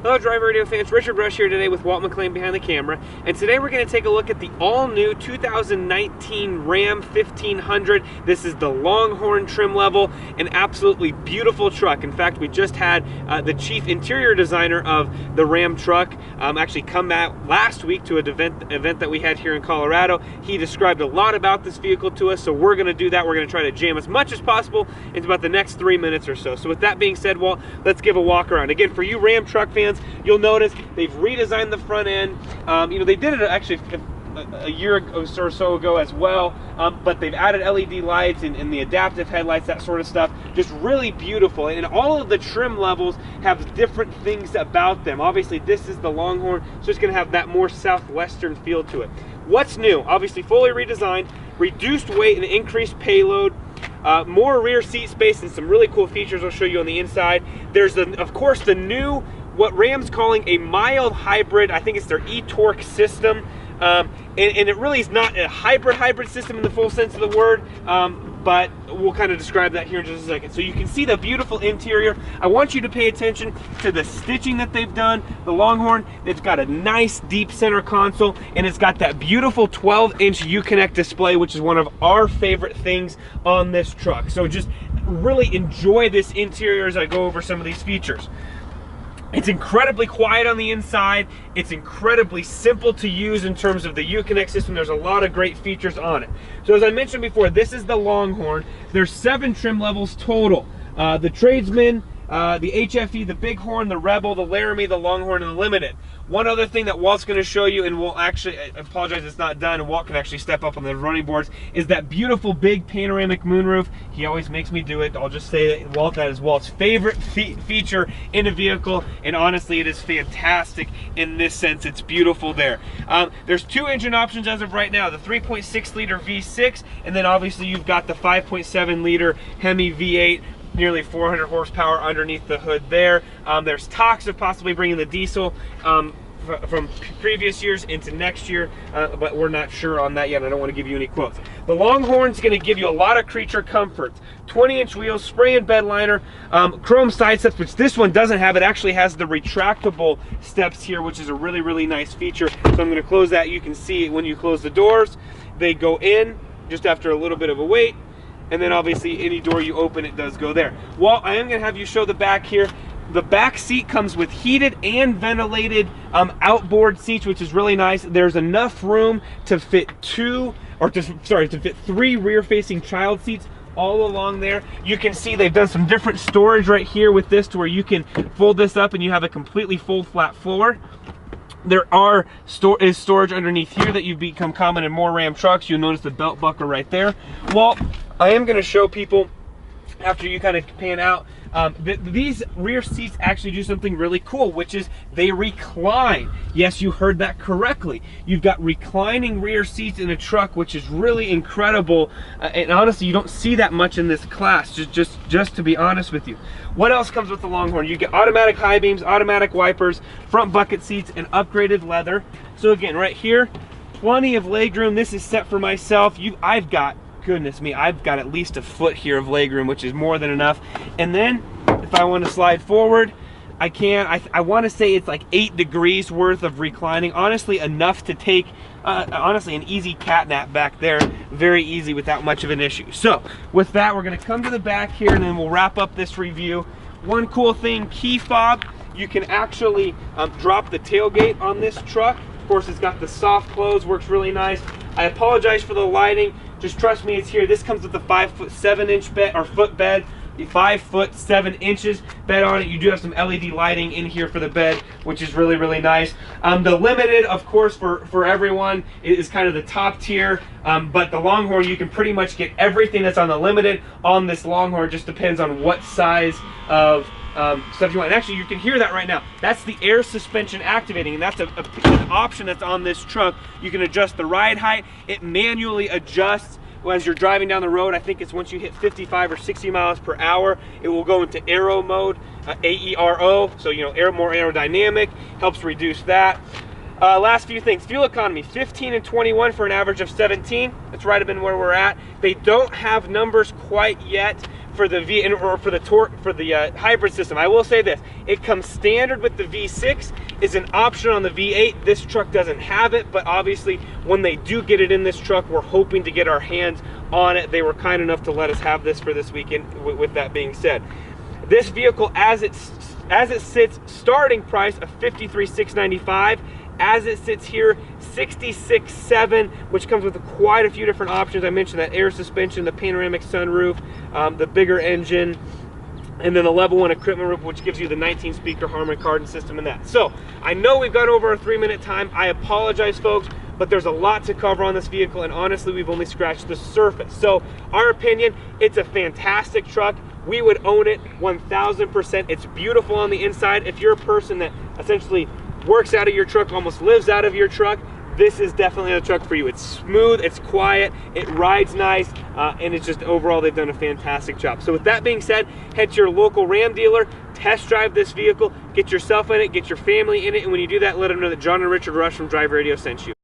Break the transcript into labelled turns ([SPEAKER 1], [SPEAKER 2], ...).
[SPEAKER 1] Hello Driver Radio fans, Richard Rush here today with Walt McLean behind the camera, and today we're going to take a look at the all-new 2019 Ram 1500. This is the Longhorn trim level, an absolutely beautiful truck. In fact, we just had the chief interior designer of the Ram truck actually come out last week to an event that we had here in Colorado. He described a lot about this vehicle to us, so we're going to do that. We're going to try to jam as much as possible into about the next 3 minutes or so. So with that being said, Walt, let's give a walk around. Again, for you Ram truck fans, you'll notice they've redesigned the front end. They did it actually a year or so ago as well, but they've added LED lights and the adaptive headlights, that sort of stuff. Just really beautiful, and all of the trim levels have different things about them. Obviously, this is the Longhorn, so it's going to have that more southwestern feel to it. What's new? Obviously, fully redesigned, reduced weight and increased payload. More rear seat space and some really cool features I'll show you on the inside. There's, of course, the new, what Ram's calling a mild hybrid. I think it's their e-torque system. And it really is not a hybrid system in the full sense of the word, but we'll kind of describe that here in just a second. So you can see the beautiful interior. I want you to pay attention to the stitching that they've done. The Longhorn, it's got a nice deep center console, and it's got that beautiful 12-inch Uconnect display, which is one of our favorite things on this truck. So just really enjoy this interior as I go over some of these features. It's incredibly quiet on the inside. It's incredibly simple to use in terms of the Uconnect system. There's a lot of great features on it. So as I mentioned before, this is the Longhorn. There's 7 trim levels total. The Tradesman, the HFE, the Bighorn, the Rebel, the Laramie, the Longhorn, and the Limited. One other thing that Walt's going to show you, and we'll actually, I apologize it's not done, and Walt can actually step up on the running boards, is that beautiful big panoramic moonroof. He always makes me do it. I'll just say that, Walt, that is Walt's favorite feature in a vehicle, and honestly it is fantastic in this sense. It's beautiful there. There's 2 engine options as of right now, the 3.6 liter V6, and then obviously you've got the 5.7 liter Hemi V8, nearly 400 horsepower underneath the hood there. There's talks of possibly bringing the diesel from previous years into next year, but we're not sure on that yet. I don't want to give you any quotes. The Longhorn's going to give you a lot of creature comfort. 20-inch wheels, spray and bed liner, chrome side steps, which this one doesn't have. It actually has the retractable steps here, which is a really, really nice feature. So I'm going to close that. You can see when you close the doors, they go in just after a little bit of a wait. And then obviously any door you open, it does go there. Well, I am going to have you show the back here. The back seat comes with heated and ventilated outboard seats, which is really nice. There's enough room to fit 3 rear-facing child seats all along there. You can see they've done some different storage right here with this, to where you can fold this up and you have a completely full flat floor. There is storage underneath here that you've become common in more Ram trucks. You'll notice the belt buckle right there. Well, I am going to show people, after you kind of pan out, these rear seats actually do something really cool, which is they recline. Yes, you heard that correctly. You've got reclining rear seats in a truck, which is really incredible. And honestly, you don't see that much in this class, just to be honest with you. What else comes with the Longhorn? You get automatic high beams, automatic wipers, front bucket seats, and upgraded leather. So again, right here, plenty of legroom. This is set for myself. I've got, goodness me, I've got at least a foot here of legroom, which is more than enough. And then if I want to slide forward, I can. I want to say it's like 8 degrees worth of reclining. Honestly, enough to take honestly an easy cat nap back there. Very easy without much of an issue. So with that, we're going to come to the back here, and then we'll wrap up this review. One cool thing, key fob. You can actually drop the tailgate on this truck. Of course, it's got the soft close, works really nice. I apologize for the lighting. Just trust me, it's here. This comes with the 5'7" bed, or foot bed, the 5'7" bed on it. You do have some LED lighting in here for the bed, which is really, really nice. The Limited, of course, for everyone, is kind of the top tier. But the Longhorn, you can pretty much get everything that's on the Limited on this Longhorn. Just depends on what size of stuff you want. And actually, you can hear that right now. That's the air suspension activating, and that's an option that's on this truck. You can adjust the ride height. It manually adjusts as you're driving down the road. I think it's once you hit 55 or 60 miles per hour, it will go into aero mode, A-E-R-O, so more aerodynamic, helps reduce that. Last few things. Fuel economy, 15 and 21 for an average of 17. That's right up in where we're at. They don't have numbers quite yet for the hybrid system. I will say this, it comes standard with the V6, is an option on the V8. This truck doesn't have it, but obviously when they do get it in this truck, we're hoping to get our hands on it. They were kind enough to let us have this for this weekend. With that being said, this vehicle as it sits, starting price of $53,695. As it sits here, $66,700, which comes with quite a few different options. I mentioned that air suspension, the panoramic sunroof, the bigger engine, and then the level 1 equipment roof, which gives you the 19 speaker Harman Kardon system and that. So I know we've gone over our 3-minute time. I apologize, folks, but there's a lot to cover on this vehicle, and honestly, we've only scratched the surface. So our opinion, it's a fantastic truck. We would own it 1000%. It's beautiful on the inside. If you're a person that essentially works out of your truck, almost lives out of your truck, this is definitely the truck for you. It's smooth, it's quiet, it rides nice, and it's just overall they've done a fantastic job. So with that being said, head to your local Ram dealer, test drive this vehicle, get yourself in it, get your family in it, and when you do that, let them know that John and Richard Rush from Drive Radio sent you.